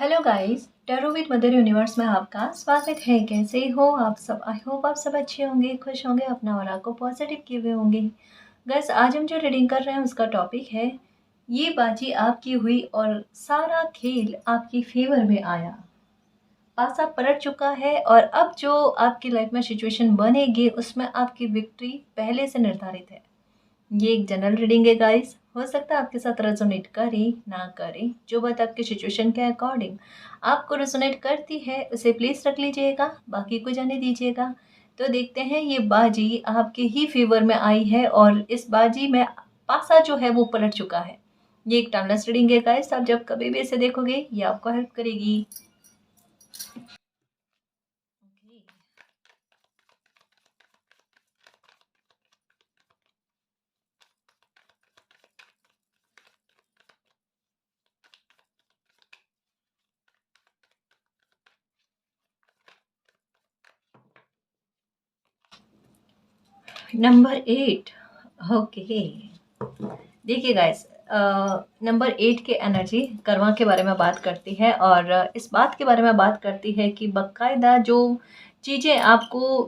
Hello guys, tarot with mother universe में आपका स्वागत है। कैसे हो आप सब? आई होप आप सब अच्छे होंगे, खुश होंगे, अपना ऑरा को पॉजिटिव किए हुए होंगे। गाइस, आज हम जो रीडिंग कर रहे हैं उसका टॉपिक है, ये बाजी आपकी हुई और सारा खेल आपकी फेवर में आया। पासा पलट चुका है और अब जो आपकी लाइफ में सिचुएशन बनेगी उसमें आपकी विक्ट्री पहले से निर्धारित है। ये एक जनरल रीडिंग है गाइस, हो सकता है आपके साथ रेजोनेट करे ना करे। जो बात आपकी सिचुएशन के अकॉर्डिंग आपको रेजोनेट करती है उसे प्लीज रख लीजिएगा, बाकी को जाने दीजिएगा। तो देखते हैं, ये बाजी आपके ही फेवर में आई है और इस बाजी में पासा जो है वो पलट चुका है। ये एक टाइमलेस रीडिंग है गाइस, आप जब कभी भी इसे देखोगे ये आपको हेल्प करेगी। नंबर 8। ओके, देखिए गाइस, नंबर 8 के एनर्जी कर्मा के बारे में बात करती है और इस बात के बारे में बात करती है कि बाकायदा जो चीज़ें आपको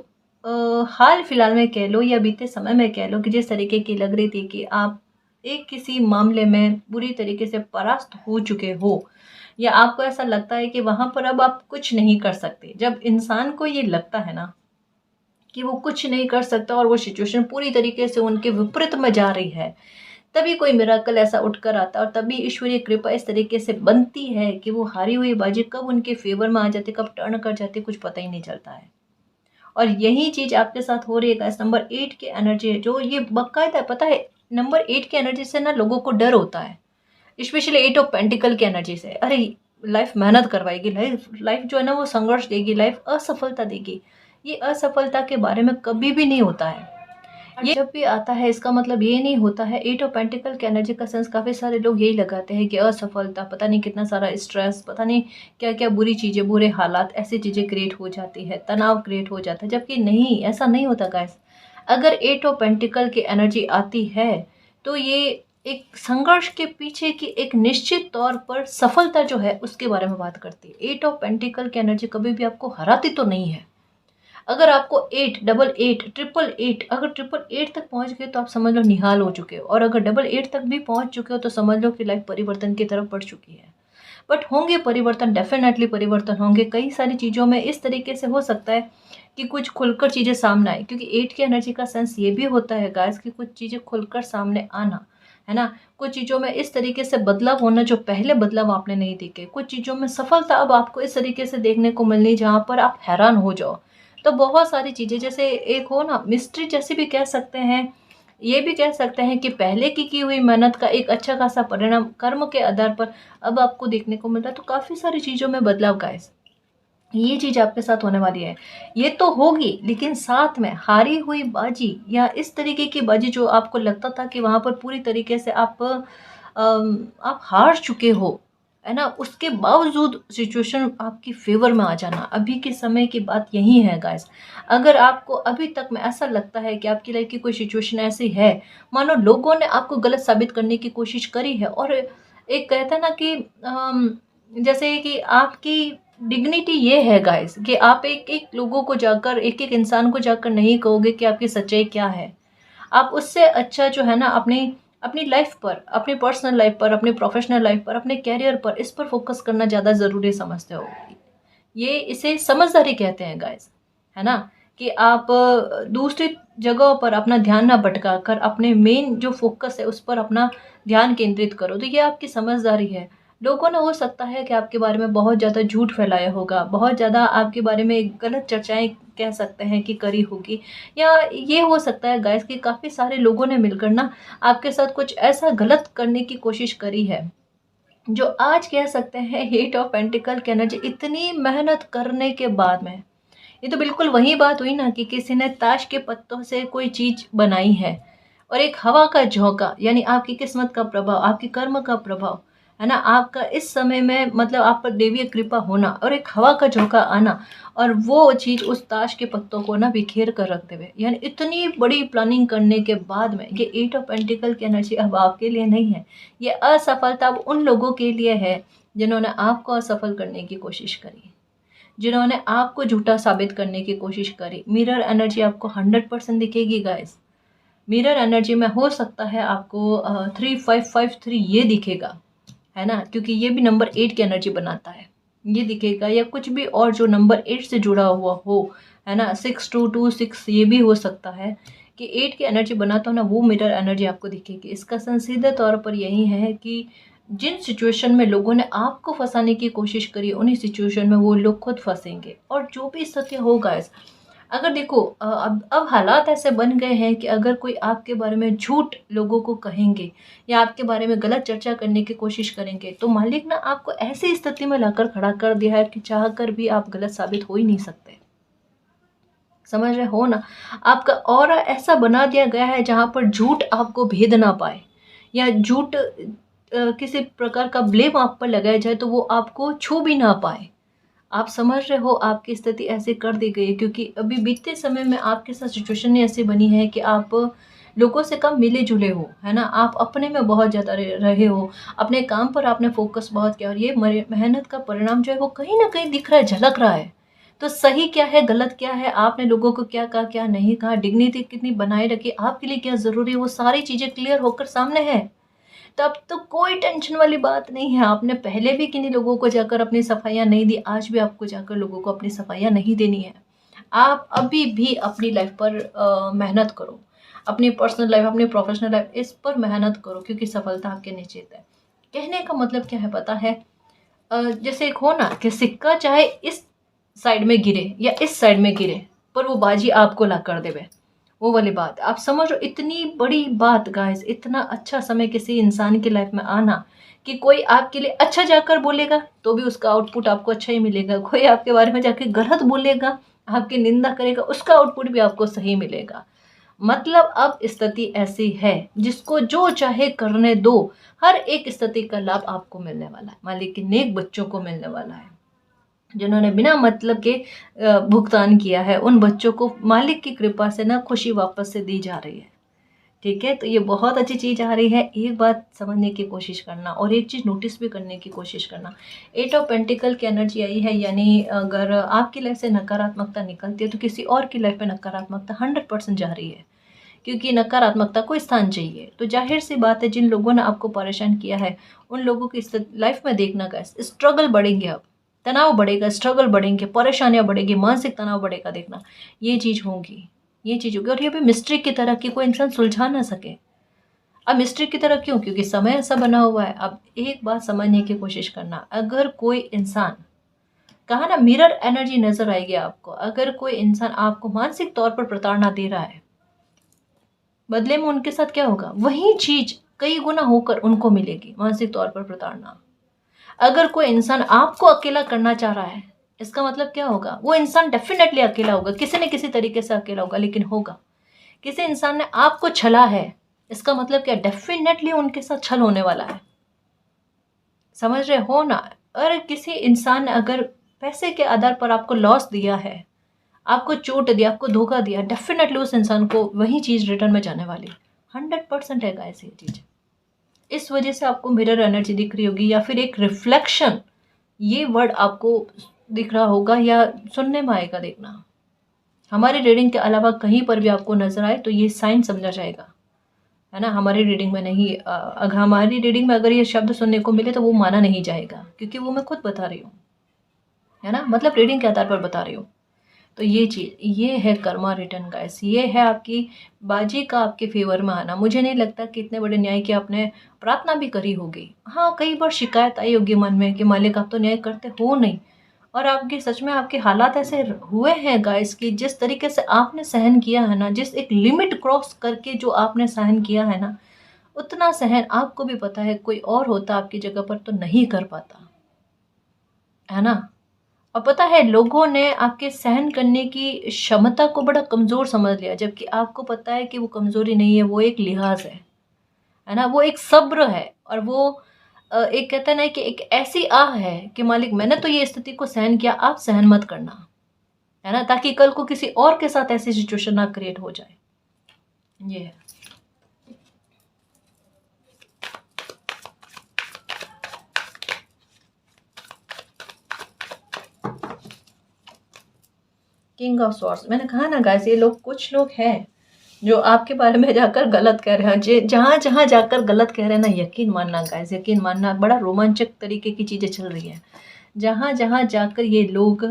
हाल फिलहाल में कह लो या बीते समय में कह लो कि जिस तरीके की लग रही थी कि आप एक किसी मामले में बुरी तरीके से परास्त हो चुके हो, या आपको ऐसा लगता है कि वहाँ पर अब आप कुछ नहीं कर सकते। जब इंसान को ये लगता है ना कि वो कुछ नहीं कर सकता और वो सिचुएशन पूरी तरीके से उनके विपरीत में जा रही है, तभी कोई मिराकल ऐसा उठकर आता है और तभी ईश्वरीय कृपा इस तरीके से बनती है कि वो हारी हुई बाजी कब उनके फेवर में आ जाती, कब टर्न कर जाती, कुछ पता ही नहीं चलता है। और यही चीज आपके साथ हो रही है गाइस। नंबर 8 की एनर्जी है जो ये बाकायदा, पता है नंबर 8 की एनर्जी से ना लोगों को डर होता है, स्पेशली 8 ऑफ पेंटिकल की एनर्जी से। अरे लाइफ मेहनत करवाएगी, लाइफ लाइफ जो है ना वो संघर्ष देगी, लाइफ असफलता देगी। ये असफलता के बारे में कभी भी नहीं होता है। ये जब भी आता है इसका मतलब ये नहीं होता है। 8 ऑफ पेंटिकल के एनर्जी का सेंस काफ़ी सारे लोग यही लगाते हैं कि असफलता, पता नहीं कितना सारा स्ट्रेस, पता नहीं क्या क्या बुरी चीज़ें, बुरे हालात, ऐसी चीज़ें क्रिएट हो जाती है, तनाव क्रिएट हो जाता है। जबकि नहीं, ऐसा नहीं होता गाइस। अगर 8 ऑफ पेंटिकल की एनर्जी आती है तो ये एक संघर्ष के पीछे की एक निश्चित तौर पर सफलता जो है उसके बारे में बात करती है। 8 ऑफ पेंटिकल की एनर्जी कभी भी आपको हराती तो नहीं है। अगर आपको 8, डबल 8, ट्रिपल 8, अगर ट्रिपल 8 तक पहुंच गए तो आप समझ लो निहाल हो चुके हो, और अगर डबल 8 तक भी पहुंच चुके हो तो समझ लो कि लाइफ परिवर्तन की तरफ बढ़ चुकी है। बट होंगे परिवर्तन, डेफिनेटली परिवर्तन होंगे। कई सारी चीज़ों में इस तरीके से हो सकता है कि कुछ खुलकर चीज़ें सामने आए, क्योंकि 8 की एनर्जी का सेंस ये भी होता है गाइस कि कुछ चीज़ें खुलकर सामने आना, है ना। कुछ चीज़ों में इस तरीके से बदलाव होना जो पहले बदलाव आपने नहीं देखे। कुछ चीज़ों में सफलता अब आपको इस तरीके से देखने को मिलनी जहाँ पर आप हैरान हो जाओ। तो बहुत सारी चीज़ें, जैसे एक हो ना मिस्ट्री जैसी भी कह सकते हैं, ये भी कह सकते हैं कि पहले की हुई मेहनत का एक अच्छा खासा परिणाम कर्म के आधार पर अब आपको देखने को मिल रहा है। तो काफ़ी सारी चीज़ों में बदलाव गाइस, ये चीज़ आपके साथ होने वाली है। ये तो होगी, लेकिन साथ में हारी हुई बाजी या इस तरीके की बाजी जो आपको लगता था कि वहाँ पर पूरी तरीके से आप हार चुके हो, है ना, उसके बावजूद सिचुएशन आपकी फेवर में आ जाना। अभी के समय की बात यही है गाइस। अगर आपको अभी तक में ऐसा लगता है कि आपकी लाइफ की कोई सिचुएशन ऐसी है, मानो लोगों ने आपको गलत साबित करने की कोशिश करी है, और एक कहता है ना कि जैसे कि आपकी डिग्निटी ये है गाइस कि आप एक एक लोगों को जाकर, एक एक इंसान को जाकर नहीं कहोगे कि आपकी सच्चाई क्या है। आप उससे अच्छा जो है ना अपनी अपनी लाइफ पर, अपनी पर्सनल लाइफ पर, अपनी प्रोफेशनल लाइफ पर, अपने कैरियर पर, इस पर फोकस करना ज़्यादा ज़रूरी समझते हो। ये इसे समझदारी कहते हैं गाइस, है ना। कि आप दूसरी जगहों पर अपना ध्यान ना भटका कर अपने मेन जो फोकस है उस पर अपना ध्यान केंद्रित करो। तो ये आपकी समझदारी है। लोगों ने हो सकता है कि आपके बारे में बहुत ज़्यादा झूठ फैलाया होगा, बहुत ज़्यादा आपके बारे में गलत चर्चाएं कह सकते हैं कि करी होगी, या ये हो सकता है गाइस कि काफ़ी सारे लोगों ने मिलकर ना आपके साथ कुछ ऐसा गलत करने की कोशिश करी है, जो आज कह सकते हैं 8 ऑफ पेंटिकल की एनर्जी इतनी मेहनत करने के बाद में। ये तो बिल्कुल वही बात हुई ना कि किसी ने ताश के पत्तों से कोई चीज बनाई है और एक हवा का झोंका, यानी आपकी किस्मत का प्रभाव, आपकी कर्म का प्रभाव, है ना, आपका इस समय में मतलब आप पर देवीय कृपा होना और एक हवा का झोंका आना, और वो चीज उस ताश के पत्तों को ना बिखेर कर रखते हुए, यानी इतनी बड़ी प्लानिंग करने के बाद में ये 8 ऑफ पेंटिकल की एनर्जी अब आपके लिए नहीं है। ये असफलता अब उन लोगों के लिए है जिन्होंने आपको असफल करने की कोशिश करी, जिन्होंने आपको झूठा साबित करने की कोशिश करी। मिरर एनर्जी आपको 100% दिखेगी गाइस। मिरर एनर्जी में हो सकता है आपको 3553 ये दिखेगा, है ना, क्योंकि ये भी नंबर 8 की एनर्जी बनाता है, ये दिखेगा, या कुछ भी और जो नंबर 8 से जुड़ा हुआ हो, है ना, 6226 ये भी हो सकता है कि 8 की एनर्जी बनाता हो ना, वो मिरर एनर्जी आपको दिखेगी। इसका सीधे तौर पर यही है कि जिन सिचुएशन में लोगों ने आपको फंसाने की कोशिश करी, उन्हीं सिचुएशन में वो लोग खुद फंसेंगे। और जो भी सत्य होगा, अगर देखो अब हालात ऐसे बन गए हैं कि अगर कोई आपके बारे में झूठ लोगों को कहेंगे या आपके बारे में गलत चर्चा करने की कोशिश करेंगे, तो मालिक ना आपको ऐसी स्थिति में लाकर खड़ा कर दिया है कि चाह कर भी आप गलत साबित हो ही नहीं सकते। समझ रहे हो ना, आपका ऑरा ऐसा बना दिया गया है जहां पर झूठ आपको भेद ना पाए, या झूठ किसी प्रकार का ब्लेम आप पर लगाया जाए तो वो आपको छू भी ना पाए। आप समझ रहे हो, आपकी स्थिति ऐसे कर दी गई है क्योंकि अभी बीते समय में आपके साथ सिचुएशन ऐसी बनी है कि आप लोगों से कम मिले जुले हो, है ना, आप अपने में बहुत ज़्यादा रहे हो, अपने काम पर आपने फोकस बहुत किया, और ये मेहनत का परिणाम जो है वो कहीं ना कहीं दिख रहा है, झलक रहा है। तो सही क्या है, गलत क्या है, आपने लोगों को क्या कहा, क्या नहीं कहा, डिग्निटी कितनी बनाए रखी, आपके लिए क्या ज़रूरी है, वो सारी चीज़ें क्लियर होकर सामने है। तब तो कोई टेंशन वाली बात नहीं है। आपने पहले भी किन्हीं लोगों को जाकर अपनी सफाइयाँ नहीं दी, आज भी आपको जाकर लोगों को अपनी सफाइयाँ नहीं देनी है। आप अभी भी अपनी लाइफ पर मेहनत करो, अपनी पर्सनल लाइफ, अपनी प्रोफेशनल लाइफ, इस पर मेहनत करो, क्योंकि सफलता आपके निश्चित है। कहने का मतलब क्या है पता है, जैसे एक हो ना कि सिक्का चाहे इस साइड में गिरे या इस साइड में गिरे, पर वो बाजी आपको ला कर देवे, वो वाली बात आप समझो। इतनी बड़ी बात गाइस, इतना अच्छा समय किसी इंसान की लाइफ में आना कि कोई आपके लिए अच्छा जाकर बोलेगा तो भी उसका आउटपुट आपको अच्छा ही मिलेगा, कोई आपके बारे में जाके गलत बोलेगा, आपकी निंदा करेगा, उसका आउटपुट भी आपको सही मिलेगा। मतलब अब स्थिति ऐसी है जिसको जो चाहे करने दो, हर एक स्थिति का लाभ आपको मिलने वाला है, मालिक के नेक बच्चों को मिलने वाला है, जिन्होंने बिना मतलब के भुगतान किया है, उन बच्चों को मालिक की कृपा से ना खुशी वापस से दी जा रही है। ठीक है, तो ये बहुत अच्छी चीज़ आ रही है। एक बात समझने की कोशिश करना और एक चीज़ नोटिस भी करने की कोशिश करना। 8 ऑफ पेंटिकल की एनर्जी आई है, यानी अगर आपकी लाइफ से नकारात्मकता निकलती है तो किसी और की लाइफ में नकारात्मकता 100% जा रही है, क्योंकि नकारात्मकता को स्थान चाहिए। तो जाहिर सी बात है, जिन लोगों ने आपको परेशान किया है उन लोगों की लाइफ में देखना का स्ट्रगल बढ़ेंगे, अब तनाव बढ़ेगा, स्ट्रगल बढ़ेंगे, परेशानियां बढ़ेगी, मानसिक तनाव बढ़ेगा, देखना ये चीज़ होगी, ये चीज़ होगी। और ये भी मिस्ट्री की तरह कि कोई इंसान सुलझा ना सके। अब मिस्ट्री की तरह क्यों? क्योंकि समय ऐसा बना हुआ है। अब एक बात समझने की कोशिश करना, अगर कोई इंसान, कहा ना मिरर एनर्जी नजर आएगी आपको, अगर कोई इंसान आपको मानसिक तौर पर प्रताड़ना दे रहा है, बदले में उनके साथ क्या होगा, वही चीज कई गुना होकर उनको मिलेगी, मानसिक तौर पर प्रताड़ना। अगर कोई इंसान आपको अकेला करना चाह रहा है, इसका मतलब क्या होगा, वो इंसान डेफिनेटली अकेला होगा, किसी न किसी तरीके से अकेला होगा, लेकिन होगा। किसी इंसान ने आपको छला है, इसका मतलब क्या, डेफिनेटली उनके साथ छल होने वाला है। समझ रहे हो ना। और किसी इंसान ने अगर पैसे के आधार पर आपको लॉस दिया है, आपको चोट दिया, आपको धोखा दिया, डेफिनेटली उस इंसान को वही चीज़ रिटर्न में जाने वाली, 100% है गाइस ये चीज़। इस वजह से आपको मिरर एनर्जी दिख रही होगी, या फिर एक रिफ्लेक्शन, ये वर्ड आपको दिख रहा होगा या सुनने में आएगा। देखना, हमारी रीडिंग के अलावा कहीं पर भी आपको नजर आए तो ये साइन समझा जाएगा, है ना, हमारी रीडिंग में नहीं। अगर हमारी रीडिंग में अगर ये शब्द सुनने को मिले तो वो माना नहीं जाएगा, क्योंकि वो मैं खुद बता रही हूँ, है ना, मतलब रीडिंग के आधार पर बता रही हूँ। तो ये चीज़, ये है कर्मा रिटर्न गाइस, ये है आपकी बाजी का आपके फेवर में आना। मुझे नहीं लगता कि इतने बड़े न्याय की आपने प्रार्थना भी करी होगी। हाँ, कई बार शिकायत आई होगी मन में कि मालिक आप तो न्याय करते हो नहीं, और आपके सच में आपके हालात ऐसे हुए हैं गाइस कि जिस तरीके से आपने सहन किया है ना, जिस एक लिमिट क्रॉस करके जो आपने सहन किया है ना, उतना सहन आपको भी पता है कोई और होता आपकी जगह पर तो नहीं कर पाता, है ना। और पता है, लोगों ने आपके सहन करने की क्षमता को बड़ा कमज़ोर समझ लिया, जबकि आपको पता है कि वो कमज़ोरी नहीं है, वो एक लिहाज है ना, वो एक सब्र है। और वो एक कहते हैं ना कि एक ऐसी आह है कि मालिक मैंने तो ये स्थिति को सहन किया, आप सहन मत करना, है ना, ताकि कल को किसी और के साथ ऐसी सिचुएशन ना क्रिएट हो जाए। ये है। किंग ऑफ स्वॉर्ड्स, मैंने कहा ना गाइस, ये लोग, कुछ लोग हैं जो आपके बारे में जाकर गलत कह रहे हैं। जहाँ जहाँ जाकर गलत कह रहे हैं ना, यकीन मानना गाइस, यकीन मानना, बड़ा रोमांचक तरीके की चीज़ें चल रही हैं। जहाँ जहाँ जाकर ये लोग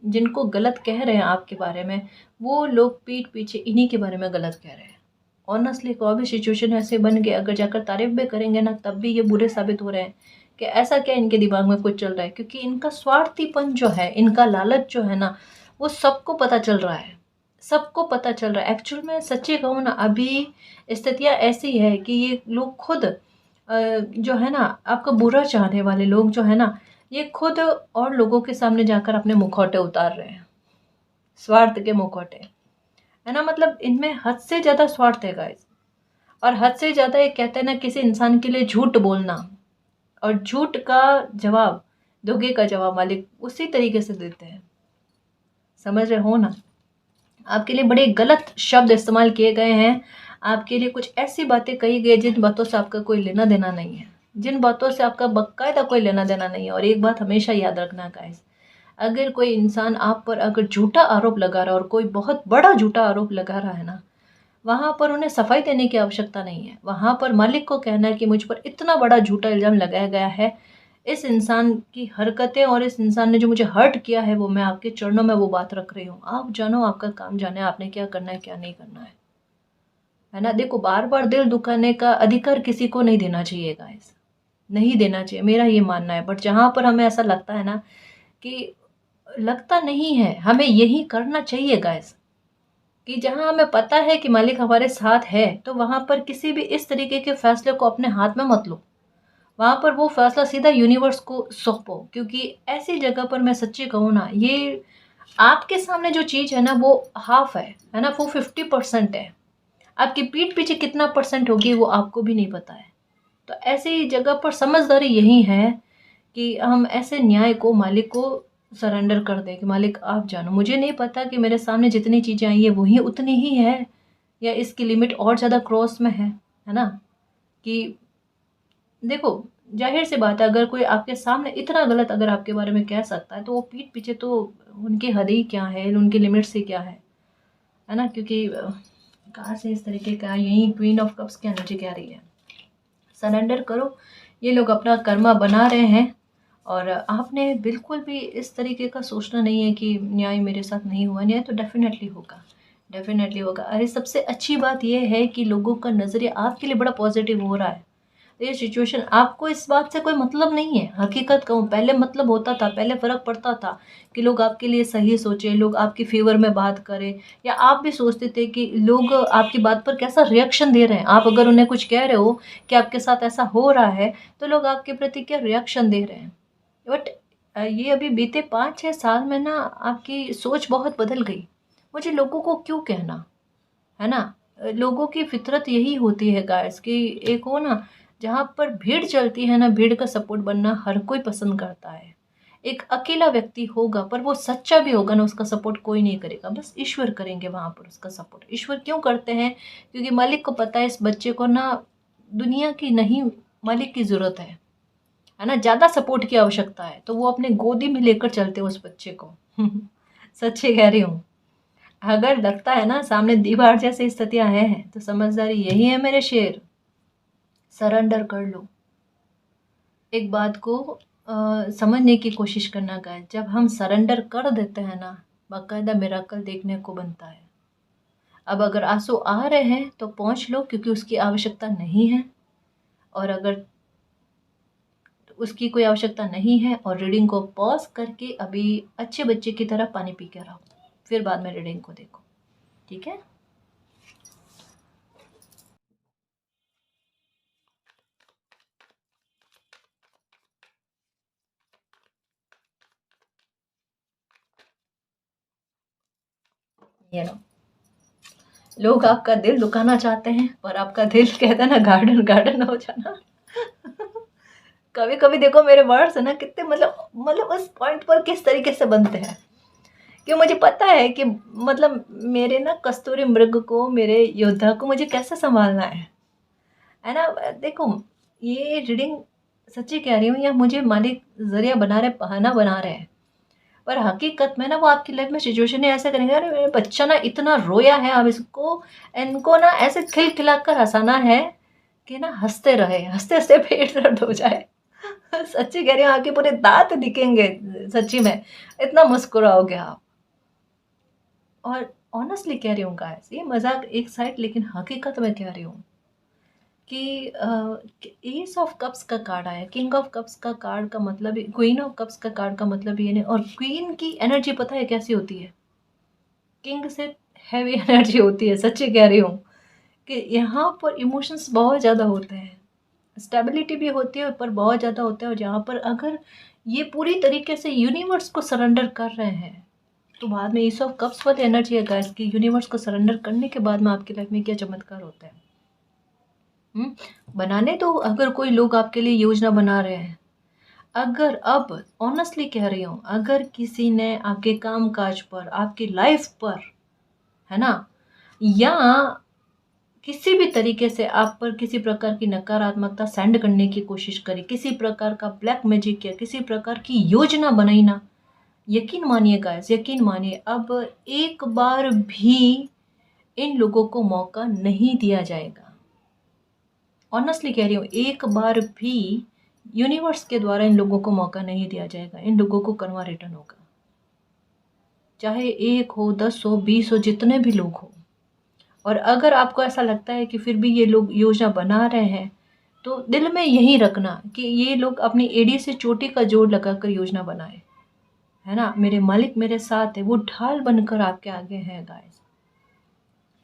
जिनको गलत कह रहे हैं आपके बारे में, वो लोग पीठ पीछे इन्हीं के बारे में गलत कह रहे हैं। ऑनेस्टली कोई भी सिचुएशन ऐसे बन के अगर जाकर तारीफ भी करेंगे ना, तब भी ये बुरे साबित हो रहे हैं कि ऐसा क्या इनके दिमाग में कुछ चल रहा है, क्योंकि इनका स्वार्थीपन जो है, इनका लालच जो है ना, वो सबको पता चल रहा है। सबको पता चल रहा है। एक्चुअल में सच्ची कहूँ ना, अभी स्थितियाँ ऐसी है कि ये लोग खुद जो है ना, आपका बुरा चाहने वाले लोग जो है ना, ये खुद और लोगों के सामने जाकर अपने मुखौटे उतार रहे हैं, स्वार्थ के मुखौटे, है ना। मतलब इनमें हद से ज़्यादा स्वार्थ है गाइस। और हद से ज़्यादा, ये कहते हैं ना, किसी इंसान के लिए झूठ बोलना, और झूठ का जवाब, धोखे का जवाब मालिक उसी तरीके से देते हैं। समझ रहे हो ना। आपके लिए बड़े गलत शब्द इस्तेमाल किए गए हैं, आपके लिए कुछ ऐसी बातें कही गई जिन बातों से आपका कोई लेना देना नहीं है, जिन बातों से आपका बाकायदा कोई लेना देना नहीं है। और एक बात हमेशा याद रखना गाइस, अगर कोई इंसान आप पर अगर झूठा आरोप लगा रहा है, और कोई बहुत बड़ा झूठा आरोप लगा रहा है ना, वहाँ पर उन्हें सफाई देने की आवश्यकता नहीं है। वहाँ पर मालिक को कहना है कि मुझ पर इतना बड़ा झूठा इल्ज़ाम लगाया गया है, इस इंसान की हरकतें और इस इंसान ने जो मुझे हर्ट किया है, वो मैं आपके चरणों में वो बात रख रही हूँ। आप जानो, आपका काम जाने, आपने क्या करना है क्या नहीं करना है ना। देखो, बार बार दिल दुखाने का अधिकार किसी को नहीं देना चाहिए गाइस, नहीं देना चाहिए, मेरा ये मानना है। बट जहाँ पर हमें ऐसा लगता है ना कि लगता नहीं है, हमें यही करना चाहिए गाइस, कि जहाँ हमें पता है कि मालिक हमारे साथ है, तो वहाँ पर किसी भी इस तरीके के फैसले को अपने हाथ में मत लो। वहाँ पर वो फैसला सीधा यूनिवर्स को सौंपो, क्योंकि ऐसी जगह पर मैं सच्ची कहूँ ना, ये आपके सामने जो चीज़ है ना, वो हाफ है ना, वो 50% है। आपकी पीठ पीछे कितना परसेंट होगी वो आपको भी नहीं पता है। तो ऐसी जगह पर समझदारी यही है कि हम ऐसे न्याय को, मालिक को सरेंडर कर दें कि मालिक आप जानो, मुझे नहीं पता कि मेरे सामने जितनी चीज़ें आई है वही उतनी ही है, या इसकी लिमिट और ज़्यादा क्रॉस में है ना। कि देखो, जाहिर सी बात है, अगर कोई आपके सामने इतना गलत अगर आपके बारे में कह सकता है, तो वो पीठ पीछे तो उनकी हद ही क्या है, उनकी लिमिट्स ही क्या है ना। क्योंकि कहाँ से इस तरीके का, यही क्वीन ऑफ कप्स की एनर्जी कह रही है, सरेंडर करो। ये लोग अपना कर्मा बना रहे हैं, और आपने बिल्कुल भी इस तरीके का सोचना नहीं है कि न्याय मेरे साथ नहीं हुआ। न्याय तो डेफिनेटली होगा, डेफिनेटली होगा। अरे सबसे अच्छी बात यह है कि लोगों का नज़रिया आपके लिए बड़ा पॉजिटिव हो रहा है। ये सिचुएशन, आपको इस बात से कोई मतलब नहीं है। हकीकत कहूँ, पहले मतलब होता था, पहले फ़र्क पड़ता था कि लोग आपके लिए सही सोचें, लोग आपके फेवर में बात करें, या आप भी सोचते थे कि लोग आपकी बात पर कैसा रिएक्शन दे रहे हैं। आप अगर उन्हें कुछ कह रहे हो कि आपके साथ ऐसा हो रहा है, तो लोग आपके प्रति क्या रिएक्शन दे रहे हैं। बट ये अभी बीते 5-6 साल में ना, आपकी सोच बहुत बदल गई। मुझे लोगों को क्यों कहना, है ना। लोगों की फितरत यही होती है गाइस, कि एक हो ना, जहाँ पर भीड़ चलती है ना, भीड़ का सपोर्ट बनना हर कोई पसंद करता है। एक अकेला व्यक्ति होगा, पर वो सच्चा भी होगा ना, उसका सपोर्ट कोई नहीं करेगा, बस ईश्वर करेंगे वहाँ पर उसका सपोर्ट। ईश्वर क्यों करते हैं? क्योंकि मालिक को पता है इस बच्चे को ना दुनिया की नहीं, मालिक की ज़रूरत है ना, ज़्यादा सपोर्ट की आवश्यकता है, तो वो अपने गोदी में लेकर चलते हैं उस बच्चे को। सच्ची कह रही हूँ। अगर लगता है ना सामने दीवार जैसी स्थितियां हैं, तो समझदारी यही है मेरे शेर, सरेंडर कर लो। एक बात को समझने की कोशिश करना गाइस, जब हम सरेंडर कर देते हैं ना, बाकायदा मिराकल देखने को बनता है। अब अगर आंसू आ रहे हैं तो पहुँच लो, क्योंकि उसकी आवश्यकता नहीं है। और अगर उसकी कोई आवश्यकता नहीं है, और रीडिंग को पॉज करके अभी अच्छे बच्चे की तरह पानी पी के रहो, फिर बाद में रीडिंग को देखो, ठीक है। ये लो, लोग आपका दिल दुखाना चाहते हैं, पर आपका दिल कहता है ना, गार्डन गार्डन हो जाना। कभी कभी देखो मेरे वर्ड्स है ना, कितने मतलब उस पॉइंट पर किस तरीके से बनते हैं, कि मुझे पता है कि मतलब मेरे ना कस्तूरी मृग को, मेरे योद्धा को मुझे कैसे संभालना है ना। देखो, ये रीडिंग, सच्ची कह रही हूँ, या मुझे मालिक जरिया बना रहे, बहाना बना रहे हैं, पर हकीकत में ना वो आपकी लाइफ में सिचुएशन ऐसा करेंगे, अरे मेरा बच्चा ना इतना रोया है, अब इसको इनको ना ऐसे खिलखिला कर हंसाना है कि ना हंसते रहे, हंसते हंसते पेट दर्द हो जाए। सच्ची कह रही हूँ, आपके पूरे दांत दिखेंगे, सच्ची में इतना मुस्कुराओगे आप। और ऑनेस्टली कह रही हूँ गाइस, ये मजाक एक साइड, लेकिन हकीकत में कह रही हूँ कि एस ऑफ कप्स का कार्ड आया, किंग ऑफ कप्स का कार्ड का मतलब ही, क्वीन ऑफ कप्स का कार्ड का मतलब ये नहीं। और क्वीन की एनर्जी पता है कैसी होती है? किंग से हैवी एनर्जी होती है, सच्ची कह रही हूँ कि यहाँ पर इमोशंस बहुत ज़्यादा होते हैं, स्टेबिलिटी भी होती है पर बहुत ज़्यादा होता है। और जहाँ पर अगर ये पूरी तरीके से यूनिवर्स को सरेंडर कर रहे हैं, तो बाद में एस ऑफ कप्स वाली एनर्जी है गाइस कि यूनिवर्स को सरेंडर करने के बाद में आपकी लाइफ में क्या चमत्कार होता है। बनाने तो अगर कोई लोग आपके लिए योजना बना रहे हैं, अगर अब ऑनेस्टली कह रही हूँ, अगर किसी ने आपके काम काज पर, आपकी लाइफ पर, है ना, या किसी भी तरीके से आप पर किसी प्रकार की नकारात्मकता सेंड करने की कोशिश करी, किसी प्रकार का ब्लैक मैजिक किया, किसी प्रकार की योजना बनाई ना, यकीन मानिए गाइस, यकीन मानिए, अब एक बार भी इन लोगों को मौका नहीं दिया जाएगा। ऑनेस्टली कह रही हूँ, एक बार भी यूनिवर्स के द्वारा इन लोगों को मौका नहीं दिया जाएगा। इन लोगों को कर्मा रिटर्न होगा, चाहे 1 हो, 10 हो, 20 हो, जितने भी लोग हो। और अगर आपको ऐसा लगता है कि फिर भी ये लोग योजना बना रहे हैं, तो दिल में यही रखना कि ये लोग अपनी एड़ी से चोटी का जोड़ लगाकर योजना बनाए, है ना। मेरे मालिक मेरे साथ है, वो ढाल बनकर आपके आगे है गाइस।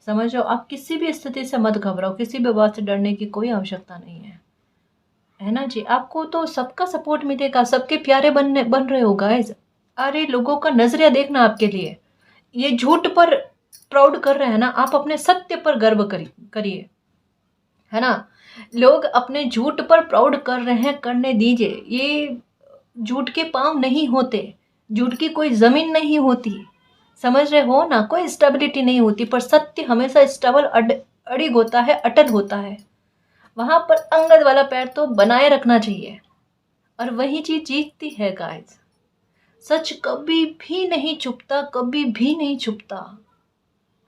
समझ लो, आप किसी भी स्थिति से मत घबराओ, किसी भी बात से डरने की कोई आवश्यकता नहीं है ना जी। आपको तो सबका सपोर्ट मिलेगा, सबके प्यारे बन रहे हो गाइस। अरे लोगों का नजरिया देखना आपके लिए, ये झूठ पर प्राउड कर रहे हैं ना, आप अपने सत्य पर गर्व करिए, है ना। लोग अपने झूठ पर प्राउड कर रहे हैं, करने दीजिए। ये झूठ के पांव नहीं होते, झूठ की कोई जमीन नहीं होती, समझ रहे हो ना, कोई स्टेबिलिटी नहीं होती, पर सत्य हमेशा स्टेबल अड़िग होता है, अटल होता है। वहां पर अंगद वाला पैर तो बनाए रखना चाहिए, और वही चीज जीतती है गाइस। सच कभी भी नहीं छुपता, कभी भी नहीं छुपता,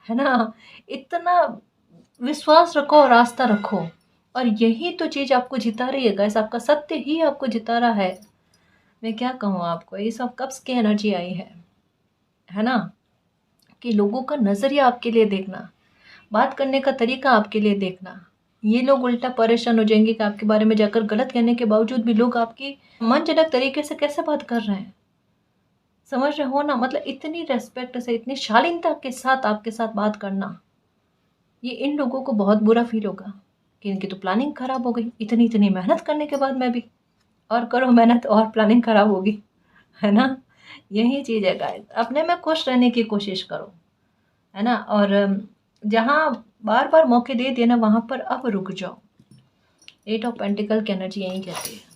है ना। इतना विश्वास रखो और आस्था रखो, और यही तो चीज आपको जिता रही है गाइस, आपका सत्य ही आपको जिता रहा है। मैं क्या कहूँ आपको, ये सब कब्ज की एनर्जी आई है ना, कि लोगों का नजरिया आपके लिए देखना, बात करने का तरीका आपके लिए देखना। ये लोग उल्टा परेशान हो जाएंगे कि आपके बारे में जाकर गलत कहने के बावजूद भी लोग आपकी मनजनक तरीके से कैसे बात कर रहे हैं, समझ रहे हो ना। मतलब इतनी रेस्पेक्ट से, इतनी शालीनता के साथ आपके साथ बात करना, ये इन लोगों को बहुत बुरा फील होगा कि इनकी तो प्लानिंग खराब हो गई, इतनी इतनी मेहनत करने के बाद में भी। और करो मेहनत और प्लानिंग खराब होगी, है ना। यही चीज़ है गाइस, अपने में खुश रहने की कोशिश करो, है ना। और जहाँ बार बार मौके दे दिए ना, वहाँ पर अब रुक जाओ। 8 ऑफ पेंटिकल की एनर्जी यही कहती है।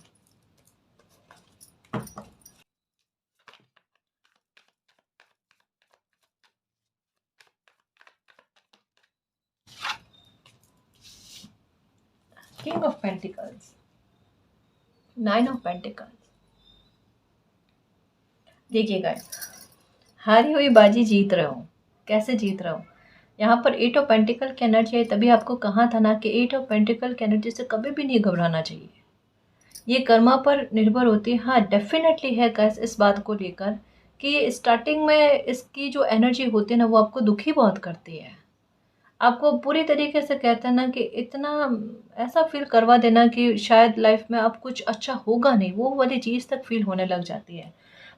King of pentacles, 9 of pentacles. देखिए गाइस, हारी हुई बाजी जीत रहे हो, कैसे जीत रहे हो। यहाँ पर 8 ऑफ पेंटिकल की एनर्जी है, तभी आपको कहा था ना कि 8 ऑफ पेंटिकल की एनर्जी से कभी भी नहीं घबराना चाहिए। ये कर्मा पर निर्भर होती है। हाँ डेफिनेटली है गाइस, इस बात को लेकर कि स्टार्टिंग में इसकी जो एनर्जी होती है ना, वो आपको दुखी बहुत करती है, आपको पूरी तरीके से कहते हैं ना कि इतना ऐसा फील करवा देना कि शायद लाइफ में अब कुछ अच्छा होगा नहीं, वो वाली चीज़ तक फील होने लग जाती है।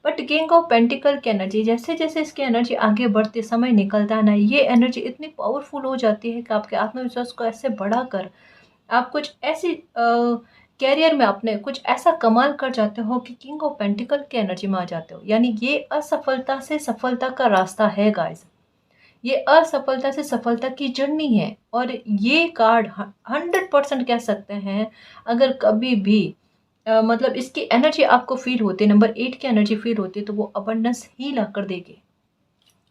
बट किंग ऑफ पेंटिकल की एनर्जी, जैसे जैसे इसकी एनर्जी आगे बढ़ती, समय निकलता है ना, ये एनर्जी इतनी पावरफुल हो जाती है कि आपके आत्मविश्वास को ऐसे बढ़ाकर आप कुछ ऐसी कैरियर में अपने कुछ ऐसा कमाल कर जाते हो कि किंग ऑफ पेंटिकल की एनर्जी में आ जाते हो। यानी ये असफलता से सफलता का रास्ता है गाइस, ये असफलता से सफलता की जर्नी है। और ये कार्ड 100% कह सकते हैं, अगर कभी भी मतलब इसकी एनर्जी आपको फील होती है, नंबर 8 की एनर्जी फील होती है, तो वो अबंडेंस ही ला कर देगी।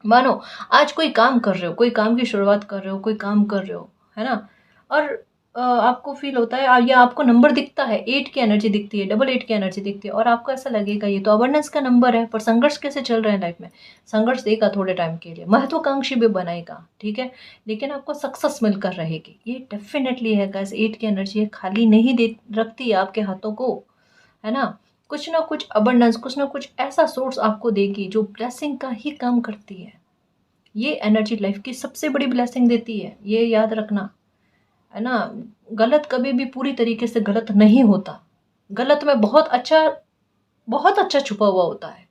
मानो आज कोई काम कर रहे हो, कोई काम की शुरुआत कर रहे हो, कोई काम कर रहे हो, है ना, और आपको फ़ील होता है या आपको नंबर दिखता है, 8 की एनर्जी दिखती है, डबल 8 की एनर्जी दिखती है और आपको ऐसा लगेगा ये तो अबंडेंस का नंबर है, पर संघर्ष कैसे चल रहे हैं लाइफ में? संघर्ष देगा थोड़े टाइम के लिए, महत्वाकांक्षी भी बनाएगा, ठीक है? लेकिन आपको सक्सेस मिलकर रहेगी। ये डेफ़िनेटली है गाइस, 8 की एनर्जी है, खाली नहीं दे रखती है आपके हाथों को, है ना? कुछ ना कुछ अबंडेंस, कुछ ना कुछ ऐसा सोर्स आपको देगी जो ब्लेसिंग का ही काम करती है। ये एनर्जी लाइफ की सबसे बड़ी ब्लेसिंग देती है, ये याद रखना, है ना? गलत कभी भी पूरी तरीके से गलत नहीं होता। गलत में बहुत अच्छा छुपा हुआ होता है।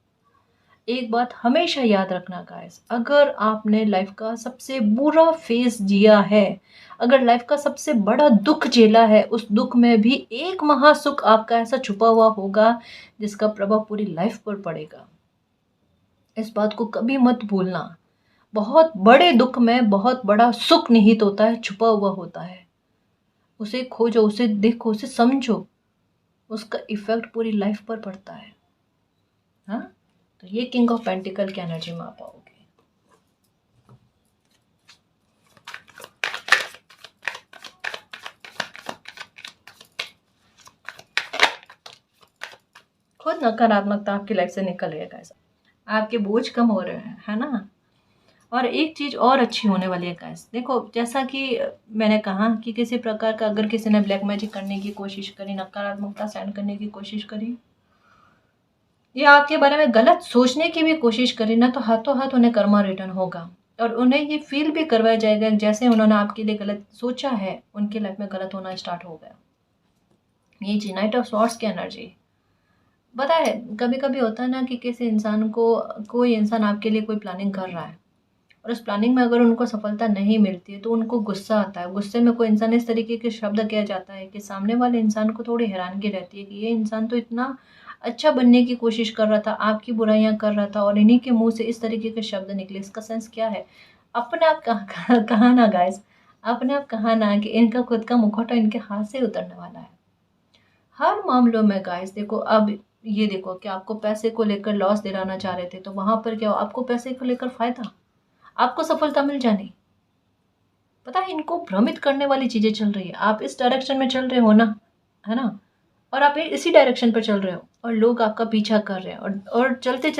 एक बात हमेशा याद रखना गाइस, अगर आपने लाइफ का सबसे बुरा फेज़ जिया है, अगर लाइफ का सबसे बड़ा दुःख झेला है, उस दुःख में भी एक महासुख आपका ऐसा छुपा हुआ होगा, जिसका प्रभाव पूरी लाइफ पर पड़ेगा। इस बात को कभी मत भूलना। बहुत बड़े दुःख में बहुत बड़ा सुख निहित होता है, छुपा हुआ होता है। उसे खोजो, उसे देखो, उसे समझो, उसका इफ़ेक्ट पूरी लाइफ पर पड़ता है। हाँ? तो ये किंग ऑफ पेंटिकल की एनर्जी में आप पाओगे। खुद नकारात्मकता आपकी लाइफ से निकल रही है गाइस। आपके बोझ कम हो रहे हैं, है ना? और एक चीज़ और अच्छी होने वाली है गाइस। देखो, जैसा कि मैंने कहा कि किसी प्रकार का अगर किसी ने ब्लैक मैजिक करने की कोशिश करी, नकारात्मकता सेंड करने की कोशिश करी या आपके बारे में गलत सोचने की भी कोशिश करी ना, तो हाथों हाथ उन्हें कर्मा रिटर्न होगा और उन्हें ये फील भी करवाया जाएगा कि जैसे उन्होंने आपके लिए गलत सोचा है, उनकी लाइफ में गलत होना स्टार्ट हो गया। ये जी नाइट ऑफ स्वॉर्ड्स की एनर्जी, पता है कभी कभी होता है ना कि किसी इंसान को, कोई इंसान आपके लिए कोई प्लानिंग कर रहा है और उस प्लानिंग में अगर उनको सफलता नहीं मिलती है तो उनको गुस्सा आता है। गुस्से में कोई इंसान इस तरीके के शब्द किया जाता है कि सामने वाले इंसान को थोड़ी हैरानगी रहती है कि ये इंसान तो इतना अच्छा बनने की कोशिश कर रहा था, आपकी बुराइयां कर रहा था और इन्हीं के मुंह से इस तरीके के शब्द निकले। इसका सेंस क्या है? अपने आप कहा ना गाइस, अपने आप कहा ना कि इनका खुद का मुखौटा इनके हाथ से उतरने वाला है। हर मामलों में गाइस देखो, अब ये देखो कि आपको पैसे को लेकर लॉस दिलाना चाह रहे थे, तो वहां पर क्या हो, आपको पैसे को लेकर फायदा, आपको सफलता मिल जानी। पता है इनको भ्रमित करने वाली चीजें चल रही है। आप इस डायरेक्शन में चल रहे हो ना, है ना? और आप इसी डायरेक्शन पर चल रहे हो और लोग आपका पीछा कर रहे हैं और चलते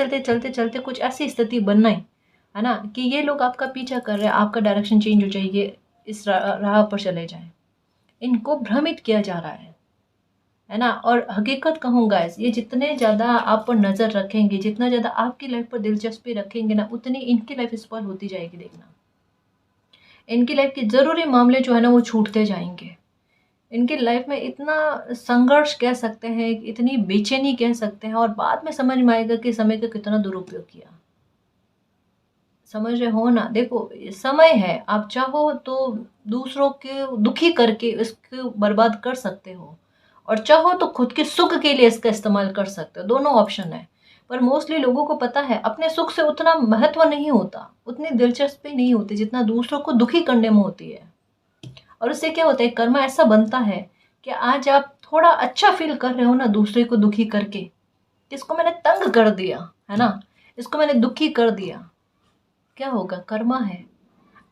चलते कुछ ऐसी स्थिति बनना है ना कि ये लोग आपका पीछा कर रहे हैं, आपका डायरेक्शन चेंज हो जाए, ये इस राह पर चले जाएं। इनको भ्रमित किया जा रहा है ना? और हकीकत कहूँ गाइस, ये जितने ज़्यादा आप पर नज़र रखेंगे, जितना ज़्यादा आपकी लाइफ पर दिलचस्पी रखेंगे ना, उतनी इनकी लाइफ स्पॉइल होती जाएगी। देखना, इनकी लाइफ के ज़रूरी मामले जो है ना वो छूटते जाएंगे। इनकी लाइफ में इतना संघर्ष कह सकते हैं, इतनी बेचैनी कह सकते हैं और बाद में समझ में आएगा कि समय का कितना दुरुपयोग किया। समझ रहे हो ना? देखो, समय है, आप चाहो तो दूसरों के दुखी करके इसको बर्बाद कर सकते हो और चाहो तो खुद के सुख के लिए इसका इस्तेमाल कर सकते हो। दोनों ऑप्शन है। पर मोस्टली लोगों को पता है अपने सुख से उतना महत्व नहीं होता, उतनी दिलचस्पी नहीं होती जितना दूसरों को दुखी करने में होती है। और उससे क्या होता है, कर्मा ऐसा बनता है कि आज आप थोड़ा अच्छा फील कर रहे हो ना दूसरे को दुखी करके, इसको मैंने तंग कर दिया, है ना, इसको मैंने दुखी कर दिया, क्या होगा? कर्मा है।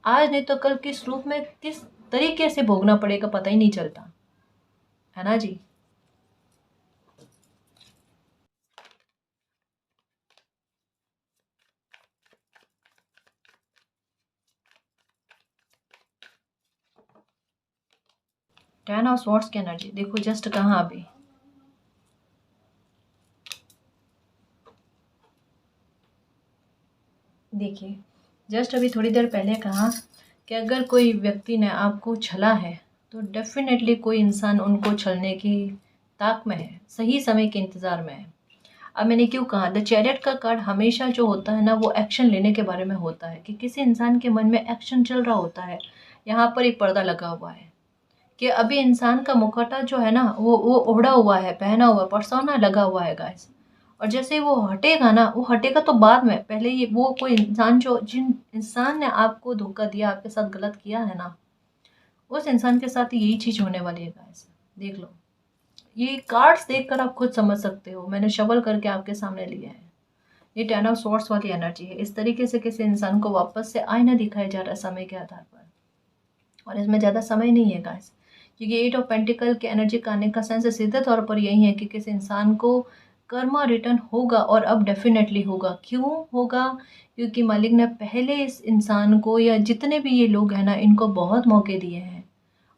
आज नहीं तो कल किस रूप में, किस तरीके से भोगना पड़ेगा पता ही नहीं चलता, है ना जी? 10 ऑफ स्वॉर्ड्स की एनर्जी देखो जस्ट कहाँ अभी। देखिए, जस्ट अभी थोड़ी देर पहले कहा कि अगर कोई व्यक्ति ने आपको छला है तो डेफिनेटली कोई इंसान उनको छलने की ताक में है, सही समय के इंतज़ार में है। अब मैंने क्यों कहा, द चैरियट का कार्ड हमेशा जो होता है ना वो एक्शन लेने के बारे में होता है कि किसी इंसान के मन में एक्शन चल रहा होता है। यहाँ पर एक पर्दा लगा हुआ है कि अभी इंसान का मुखौटा जो है ना वो ओढ़ा हुआ है, पहना हुआ, पर्सोना लगा हुआ है गाइस। और जैसे ही वो हटेगा ना, वो हटेगा तो बाद में, पहले ये वो कोई इंसान जो, जिन इंसान ने आपको धोखा दिया, आपके साथ गलत किया है ना, उस इंसान के साथ यही चीज होने वाली है गाइस। देख लो, ये कार्ड्स देखकर आप खुद समझ सकते हो, मैंने शफल करके आपके सामने लिया है। ये 10 ऑफ स्वॉर्ड्स वाली एनर्जी है। इस तरीके से किसी इंसान को वापस से आईना दिखाया जा रहा है समय के आधार पर, और इसमें ज़्यादा समय नहीं है गाइस, क्योंकि 8 ऑफ पेंटिकल के एनर्जी का आने का सेंस सीधे तौर पर यही है कि किसी इंसान को कर्मा रिटर्न होगा, और अब डेफिनेटली होगा। क्यों होगा? क्योंकि मालिक ने पहले इस इंसान को, या जितने भी ये लोग हैं ना, इनको बहुत मौके दिए हैं।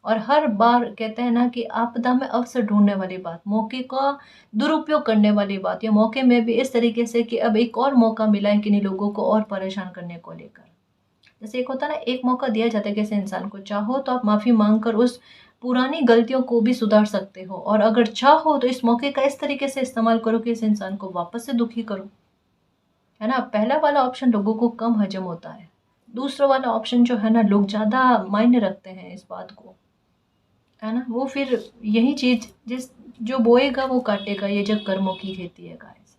और हर बार कहते हैं ना कि आपदा में अवसर ढूंढने वाली बात, मौके का दुरुपयोग करने वाली बात, या मौके में भी इस तरीके से कि अब एक और मौका मिला है किन्हीं लोगों को और परेशान करने को लेकर। जैसे एक होता है ना, एक मौका दिया जाता है किसी इंसान को, चाहो तो आप माफ़ी मांग कर उस पुरानी गलतियों को भी सुधार सकते हो, और अगर चाहो तो इस मौके का इस तरीके से इस्तेमाल करो कि इस इंसान को वापस से दुखी करो। है ना? पहला वाला ऑप्शन लोगों को कम हजम होता है, दूसरा वाला ऑप्शन जो है ना, लोग ज़्यादा मायने रखते हैं इस बात को। है ना? वो फिर यही चीज़, जिस जो बोएगा वो काटेगा, ये जग कर्मों की खेती है गाइस।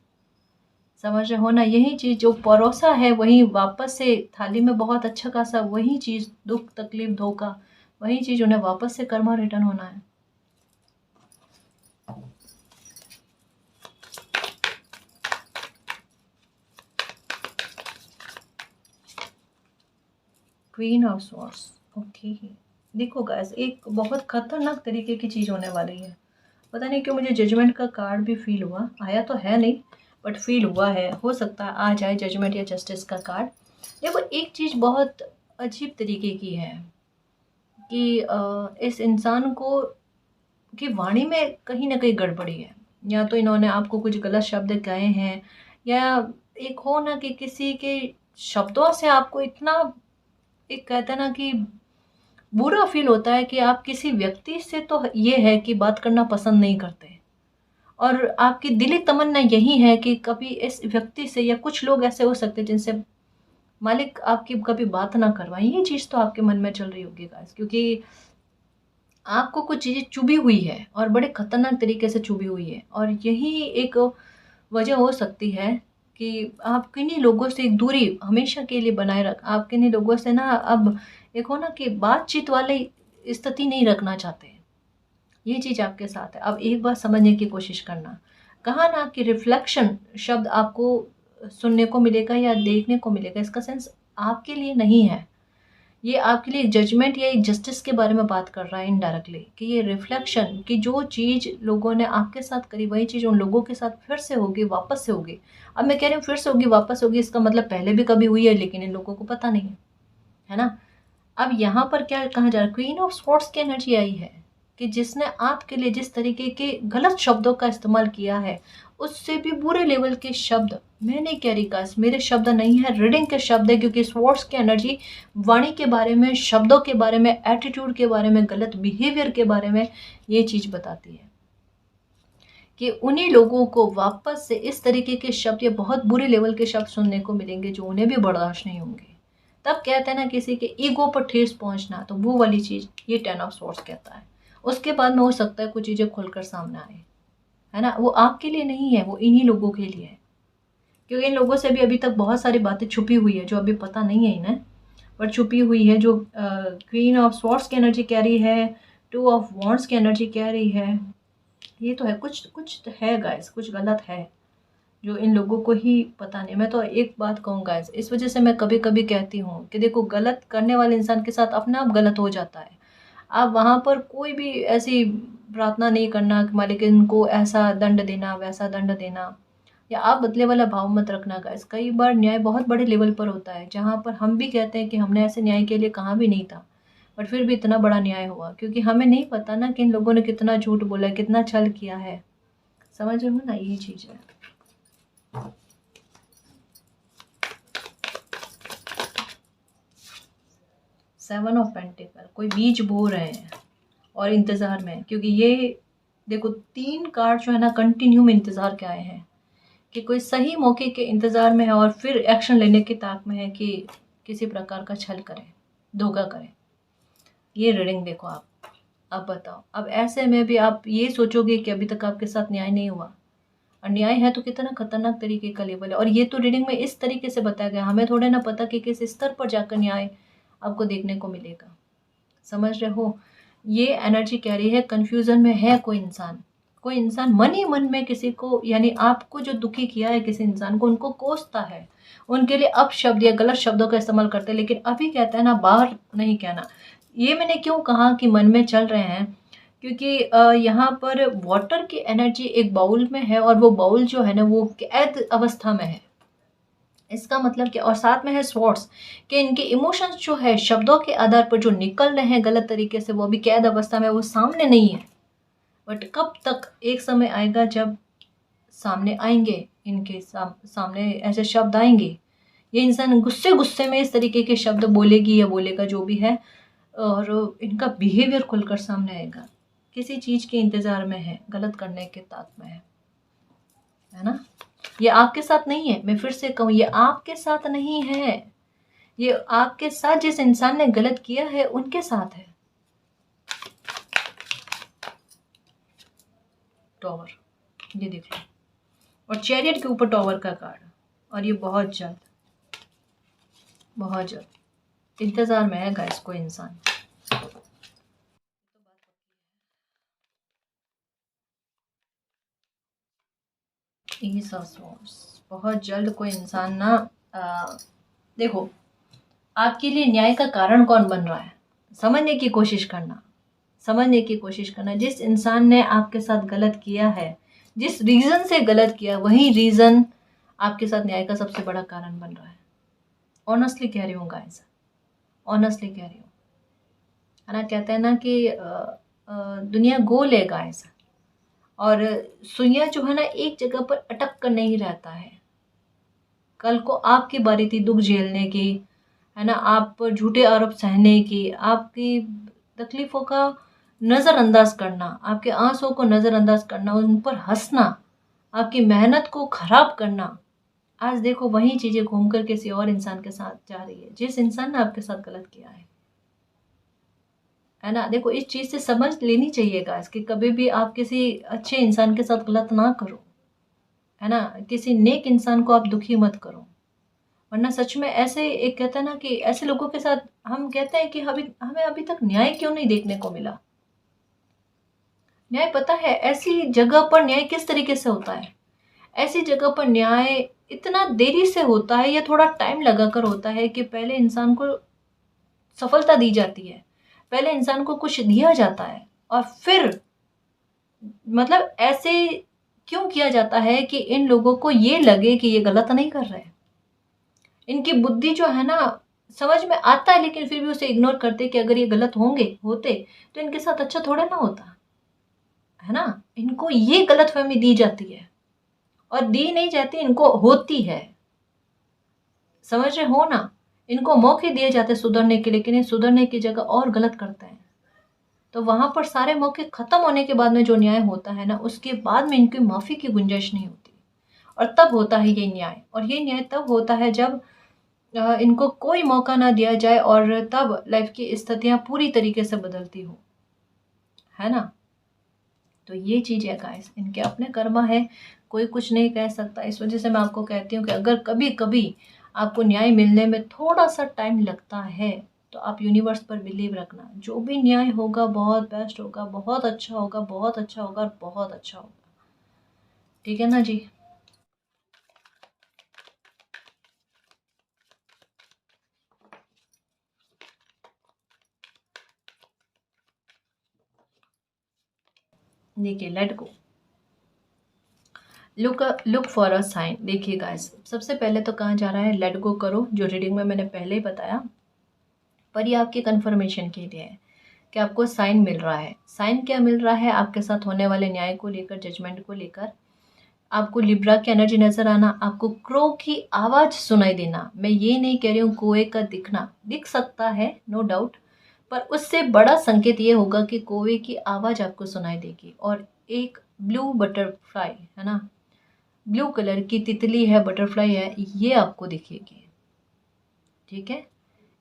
समझ रहे हो ना? यही चीज़ जो परोसा है वही वापस से थाली में बहुत अच्छा खासा वही चीज़, दुख तकलीफ धोखा, वही चीज़ उन्हें वापस से कर्मा रिटर्न होना है। Queen of swords. ओके, देखो गाइस, एक बहुत खतरनाक तरीके की चीज़ होने वाली है। पता नहीं क्यों मुझे जजमेंट का कार्ड भी फील हुआ, आया तो है नहीं बट फील हुआ है, हो सकता है आ जाए जजमेंट या जस्टिस का कार्ड। देखो, एक चीज़ बहुत अजीब तरीके की है कि इस इंसान को की वाणी में कहीं ना कहीं गड़बड़ी है, या तो इन्होंने आपको कुछ गलत शब्द कहे हैं, या एक हो ना कि किसी के शब्दों से आपको इतना, एक कहते हैं ना कि बुरा फील होता है कि आप किसी व्यक्ति से तो ये है कि बात करना पसंद नहीं करते, और आपकी दिली तमन्ना यही है कि कभी इस व्यक्ति से, या कुछ लोग ऐसे हो सकते हैं जिनसे मालिक आपकी कभी बात ना करवाएं। ये चीज़ तो आपके मन में चल रही होगी गाइस, क्योंकि आपको कुछ चीज़ें चुभी हुई है, और बड़े खतरनाक तरीके से चुभी हुई है, और यही एक वजह हो सकती है कि आप किन्हीं लोगों से एक दूरी हमेशा के लिए बनाए रख, आप किन्हीं लोगों से ना अब एक हो ना कि बातचीत वाली स्थिति नहीं रखना चाहते। ये चीज़ आपके साथ है। अब एक बार समझने की कोशिश करना, कहा ना कि रिफ्लेक्शन शब्द आपको सुनने को मिलेगा या देखने को मिलेगा, इसका सेंस आपके लिए नहीं है। ये आपके लिए जजमेंट या एक जस्टिस के बारे में बात कर रहा है इनडायरेक्टली, कि ये रिफ्लेक्शन कि जो चीज़ लोगों ने आपके साथ करी वही चीज़ उन लोगों के साथ फिर से होगी, वापस से होगी। अब मैं कह रही हूँ फिर से होगी, वापस होगी, इसका मतलब पहले भी कभी हुई है लेकिन इन लोगों को पता नहीं है ना? अब यहाँ पर क्या कहा जा रहा है, क्वीन ऑफ स्वॉर्ड्स की एनर्जी आई है कि जिसने आपके लिए जिस तरीके के गलत शब्दों का इस्तेमाल किया है, उससे भी बुरे लेवल के शब्द, मैं नहीं कह रही गाइस, मेरे शब्द नहीं है, रीडिंग के शब्द है, क्योंकि स्वॉर्ड्स की एनर्जी वाणी के बारे में, शब्दों के बारे में, एटीट्यूड के बारे में, गलत बिहेवियर के बारे में ये चीज़ बताती है कि उन्हीं लोगों को वापस से इस तरीके के शब्द या बहुत बुरे लेवल के शब्द सुनने को मिलेंगे जो उन्हें भी बर्दाश्त नहीं होंगे। तब कहते हैं ना किसी के ईगो पर ठेस पहुंचना, तो वो वाली चीज़ ये 10 ऑफ स्वॉर्ड्स कहता है। उसके बाद में हो सकता है कुछ चीज़ें खुलकर सामने आए, है ना? वो आपके लिए नहीं है, वो इन्हीं लोगों के लिए है, क्योंकि इन लोगों से भी अभी तक बहुत सारी बातें छुपी हुई है जो अभी पता नहीं है इन्हें, पर छुपी हुई है, जो क्वीन ऑफ स्वॉर्ड्स की एनर्जी कह रही है, 2 ऑफ वॉन्ड्स की एनर्जी कह रही है। ये तो है, कुछ कुछ है गाइस, कुछ गलत है जो इन लोगों को ही पता नहीं। मैं तो एक बात कहूँ गाइस, इस वजह से मैं कभी कभी कहती हूँ कि देखो, गलत करने वाले इंसान के साथ अपने आप गलत हो जाता है। आप वहाँ पर कोई भी ऐसी प्रार्थना नहीं करना कि मालिक इनको ऐसा दंड देना, वैसा दंड देना, या आप बदले वाला भाव मत रखना गाइस। कई बार न्याय बहुत बड़े लेवल पर होता है, जहाँ पर हम भी कहते हैं कि हमने ऐसे न्याय के लिए कहा भी नहीं था, बट फिर भी इतना बड़ा न्याय हुआ, क्योंकि हमें नहीं पता ना कि इन लोगों ने कितना झूठ बोला है, कितना छल किया है। समझ रहे हो ना? यही चीज़ है। सेवन ऑफ पेंटिकल, कोई बीज बो रहे हैं और इंतज़ार में, क्योंकि ये देखो 3 कार्ड जो है ना कंटिन्यू में इंतज़ार के आए हैं कि कोई सही मौके के इंतज़ार में है, और फिर एक्शन लेने की ताक में है कि किसी प्रकार का छल करें, धोखा करें। ये रीडिंग देखो आप। अब बताओ, अब ऐसे में भी आप ये सोचोगे कि अभी तक आपके साथ न्याय नहीं हुआ, और न्याय है तो कितना खतरनाक तरीके का लेवल है। और ये तो रीडिंग में इस तरीके से बताया गया, हमें थोड़े ना पता कि किस स्तर पर जाकर न्याय आपको देखने को मिलेगा। समझ रहे हो? ये एनर्जी कह रही है कंफ्यूजन में है कोई इंसान मन ही मन में किसी को, यानी आपको जो दुखी किया है किसी इंसान को, उनको कोसता है, उनके लिए अपशब्द या गलत शब्दों का इस्तेमाल करते हैं, लेकिन अभी कहता है ना बाहर नहीं कहना। ये मैंने क्यों कहा कि मन में चल रहे हैं, क्योंकि यहाँ पर वाटर की एनर्जी एक बाउल में है और वो बाउल जो है ना वो कैद अवस्था में है। इसका मतलब क्या, और साथ में है स्वॉर्ड्स कि इनके इमोशंस जो है शब्दों के आधार पर जो निकल रहे हैं गलत तरीके से, वो अभी कैद अवस्था में, वो सामने नहीं है। बट कब तक, एक समय आएगा जब सामने आएंगे, इनके सामने ऐसे शब्द आएंगे, ये इंसान गुस्से गुस्से में इस तरीके के शब्द बोलेगी या बोलेगा जो भी है, और इनका बिहेवियर खुलकर सामने आएगा। किसी चीज़ के इंतज़ार में है, गलत करने के ताक में है ना। ये आपके साथ नहीं है, मैं फिर से कहूँ, ये आपके साथ नहीं है, ये आपके साथ जिस इंसान ने गलत किया है उनके साथ है। टॉवर, ये देख लो, और चैरियट के ऊपर टॉवर का कार्ड, और ये बहुत जल्द इंतजार में है गाइस कोई इंसान। बहुत जल्द कोई इंसान ना, देखो, आपके लिए न्याय का कारण कौन बन रहा है, समझने की कोशिश करना, जिस इंसान ने आपके साथ गलत किया है, जिस रीज़न से गलत किया, वही रीज़न आपके साथ न्याय का सबसे बड़ा कारण बन रहा है। ऑनेस्टली कह रही हूँ गाइस, ऑनेस्टली कह रही हूँ, है ना। कहते हैं ना कि दुनिया गोल है गाइस, और सुइयां जो है ना एक जगह पर अटक कर नहीं रहता है। कल को आपकी बारी थी दुख झेलने की, है ना, आप पर झूठे आरोप सहने की, आपकी तकलीफ़ों का नज़रअंदाज करना, आपके आंसुओं को नज़रअंदाज करना, उन पर हंसना, आपकी मेहनत को खराब करना। आज देखो वही चीज़ें घूमकर किसी और इंसान के साथ जा रही है, जिस इंसान ने आपके साथ गलत किया है ना। देखो इस चीज़ से समझ लेनी चाहिए गाइस कि कभी भी आप किसी अच्छे इंसान के साथ गलत ना करो, है ना। किसी नेक इंसान को आप दुखी मत करो, वरना सच में ऐसे, एक कहते हैं ना कि ऐसे लोगों के साथ हम कहते हैं कि हमें अभी तक न्याय क्यों नहीं देखने को मिला। न्याय पता है ऐसी जगह पर न्याय किस तरीके से होता है, ऐसी जगह पर न्याय इतना देरी से होता है या थोड़ा टाइम लगा कर होता है कि पहले इंसान को सफलता दी जाती है, पहले इंसान को कुछ दिया जाता है, और फिर मतलब ऐसे क्यों किया जाता है कि इन लोगों को ये लगे कि ये गलत नहीं कर रहे। इनकी बुद्धि जो है ना, समझ में आता है लेकिन फिर भी उसे इग्नोर करते कि अगर ये गलत होते तो इनके साथ अच्छा थोड़ा ना होता, है ना। इनको ये गलतफहमी दी जाती है, और दी नहीं जाती, इनको होती है, समझ रहे हो ना। इनको मौके दिए जाते हैं सुधरने के, लेकिन ये सुधरने की जगह और गलत करते हैं। तो वहां पर सारे मौके खत्म होने के बाद में जो न्याय होता है ना, उसके बाद में इनकी माफी की गुंजाइश नहीं होती, और तब होता है ये न्याय। और ये न्याय तब होता है जब इनको कोई मौका ना दिया जाए, और तब लाइफ की स्थितियां पूरी तरीके से बदलती हो, है ना। तो ये चीज़ है गाइस, इनके अपने कर्मा है, कोई कुछ नहीं कह सकता। इस वजह से मैं आपको कहती हूँ कि अगर कभी कभी आपको न्याय मिलने में थोड़ा सा टाइम लगता है, तो आप यूनिवर्स पर बिलीव रखना, जो भी न्याय होगा बहुत बेस्ट होगा, बहुत अच्छा होगा, बहुत अच्छा होगा, और बहुत अच्छा होगा। ठीक है ना जी। देखिए, let go, look for a sign. देखिए गाइस, सबसे पहले तो कहा जा रहा है लेट गो करो, जो रीडिंग में मैंने पहले ही बताया, पर ये आपकी कंफर्मेशन के लिए है कि आपको साइन मिल रहा है। साइन क्या मिल रहा है, आपके साथ होने वाले न्याय को लेकर, जजमेंट को लेकर। आपको लिब्रा की एनर्जी नजर आना, आपको क्रो की आवाज सुनाई देना। मैं ये नहीं कह रही हूँ कोए का दिखना, दिख सकता है नो डाउट, पर उससे बड़ा संकेत ये होगा कि कौवे की आवाज आपको सुनाई देगी, और एक ब्लू बटरफ्लाई, है ना, ब्लू कलर की तितली है, बटरफ्लाई है, ये आपको दिखेगी। ठीक है,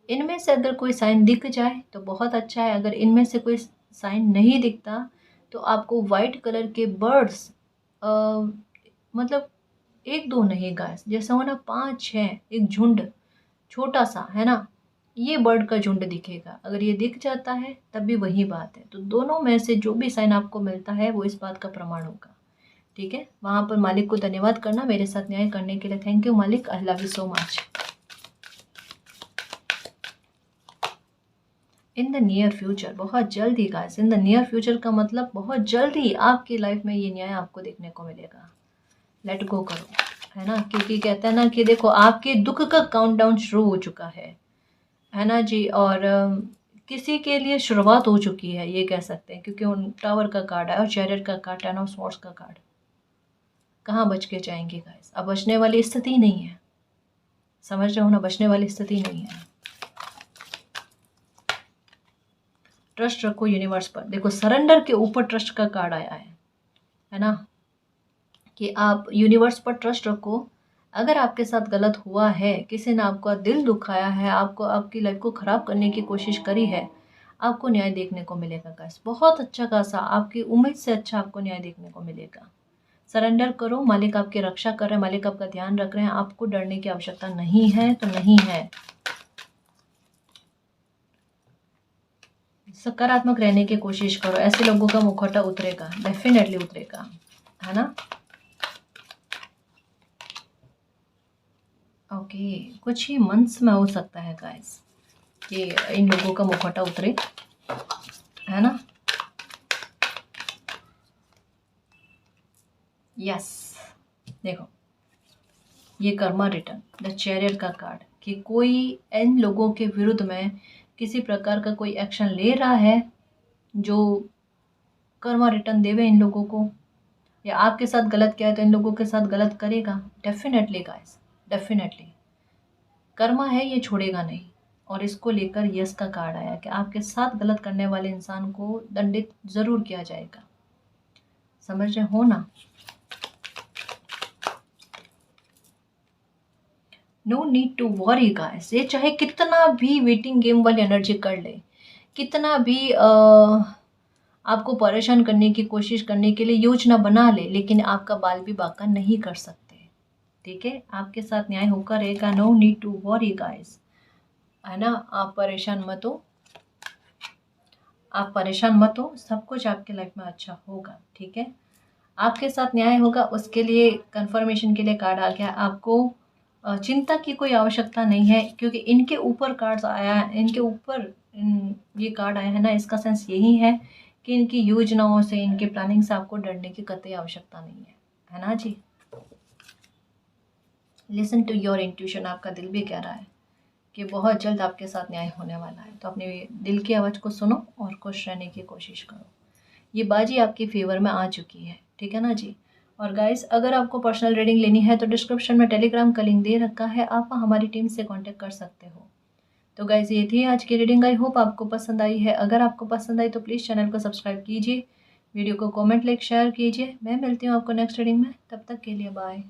इनमें से अगर कोई साइन दिख जाए तो बहुत अच्छा है, अगर इनमें से कोई साइन नहीं दिखता तो आपको वाइट कलर के बर्ड्स, मतलब एक दो नहीं गाइस, जैसा हो ना 5-6, एक झुंड छोटा सा, है ना, ये बर्ड का झुंड दिखेगा। अगर ये दिख जाता है तब भी वही बात है। तो दोनों में से जो भी साइन आपको मिलता है वो इस बात का प्रमाण होगा। ठीक है, वहाँ पर मालिक को धन्यवाद करना मेरे साथ न्याय करने के लिए। थैंक यू मालिक, I love you so much. In the near future, बहुत जल्दी guys. In the near future का मतलब बहुत जल्दी आपकी लाइफ में ये न्याय आपको देखने को मिलेगा। लेट गो करो, है ना, क्योंकि कहते हैं ना कि देखो आपके दुख का काउंटडाउन शुरू हो चुका है ना जी। और किसी के लिए शुरुआत हो चुकी है, ये कह सकते हैं, क्योंकि उन टावर का कार्ड है और चैरियट का कार्ड, 10 ऑफ स्वॉर्ड्स का कार्ड। कहाँ बच के जाएंगे गाइस, अब बचने वाली स्थिति नहीं है, समझ रहे हो ना, बचने वाली स्थिति नहीं है। ट्रस्ट रखो यूनिवर्स पर। देखो सरेंडर के ऊपर ट्रस्ट का कार्ड आया है ना, कि आप यूनिवर्स पर ट्रस्ट रखो। अगर आपके साथ गलत हुआ है, किसी ने आपका दिल दुखाया है, आपको आपकी लाइफ को ख़राब करने की कोशिश करी है, आपको न्याय देखने को मिलेगा गाइस। बहुत अच्छा खासा, आपकी उम्मीद से अच्छा आपको न्याय देखने को मिलेगा। सरेंडर करो, मालिक आपकी रक्षा कर रहे हैं, मालिक आपका ध्यान रख रहे हैं, आपको डरने की आवश्यकता नहीं है तो नहीं है। सकारात्मक रहने की कोशिश करो, ऐसे लोगों का मुखौटा उतरेगा, डेफिनेटली उतरेगा, है ना। ओके, कुछ ही मंथ्स में हो सकता है गाइस कि इन लोगों का मुखौटा उतरे, है ना। यस, देखो ये कर्मा रिटर्न, द चैरियट का कार्ड, कि कोई इन लोगों के विरुद्ध में किसी प्रकार का कोई एक्शन ले रहा है जो कर्मा रिटर्न देवे इन लोगों को, या आपके साथ गलत किया है तो इन लोगों के साथ गलत करेगा, डेफिनेटली गाइस, डेफिनेटली। कर्मा है, ये छोड़ेगा नहीं। और इसको लेकर यस का कार्ड आया कि आपके साथ गलत करने वाले इंसान को दंडित जरूर किया जाएगा, समझ रहे हो ना। No need to worry guys, ये चाहे कितना भी वेटिंग गेम वाली एनर्जी कर ले, कितना भी आपको परेशान करने की कोशिश करने के लिए योजना बना ले, लेकिन आपका बाल भी बांका नहीं कर सकते, ठीक है। आपके साथ न्याय होकर रहेगा। No need to worry guys, है ना। आप परेशान मत हो, आप परेशान मत हो, सब कुछ आपके लाइफ में अच्छा होगा, ठीक है। आपके साथ न्याय होगा, उसके लिए कंफर्मेशन के लिए कार्ड आ गया। आपको चिंता की कोई आवश्यकता नहीं है, क्योंकि इनके ऊपर कार्ड्स आया है, इनके ऊपर ये कार्ड आया है ना, इसका सेंस यही है कि इनकी योजनाओं से, इनके प्लानिंग से आपको डरने की कतई आवश्यकता नहीं है ना जी। लिसन टू योर इंट्यूशन, आपका दिल भी कह रहा है कि बहुत जल्द आपके साथ न्याय होने वाला है, तो अपने दिल की आवाज़ को सुनो और खुश रहने की कोशिश करो। ये बाजी आपके फेवर में आ चुकी है, ठीक है ना जी। और गाइस, अगर आपको पर्सनल रीडिंग लेनी है तो डिस्क्रिप्शन में टेलीग्राम का लिंक दे रखा है, आप हमारी टीम से कांटेक्ट कर सकते हो। तो गाइस, ये थी आज की रीडिंग, आई होप आपको पसंद आई है। अगर आपको पसंद आई तो प्लीज़ चैनल को सब्सक्राइब कीजिए, वीडियो को कमेंट लाइक शेयर कीजिए। मैं मिलती हूँ आपको नेक्स्ट रीडिंग में, तब तक के लिए बाय।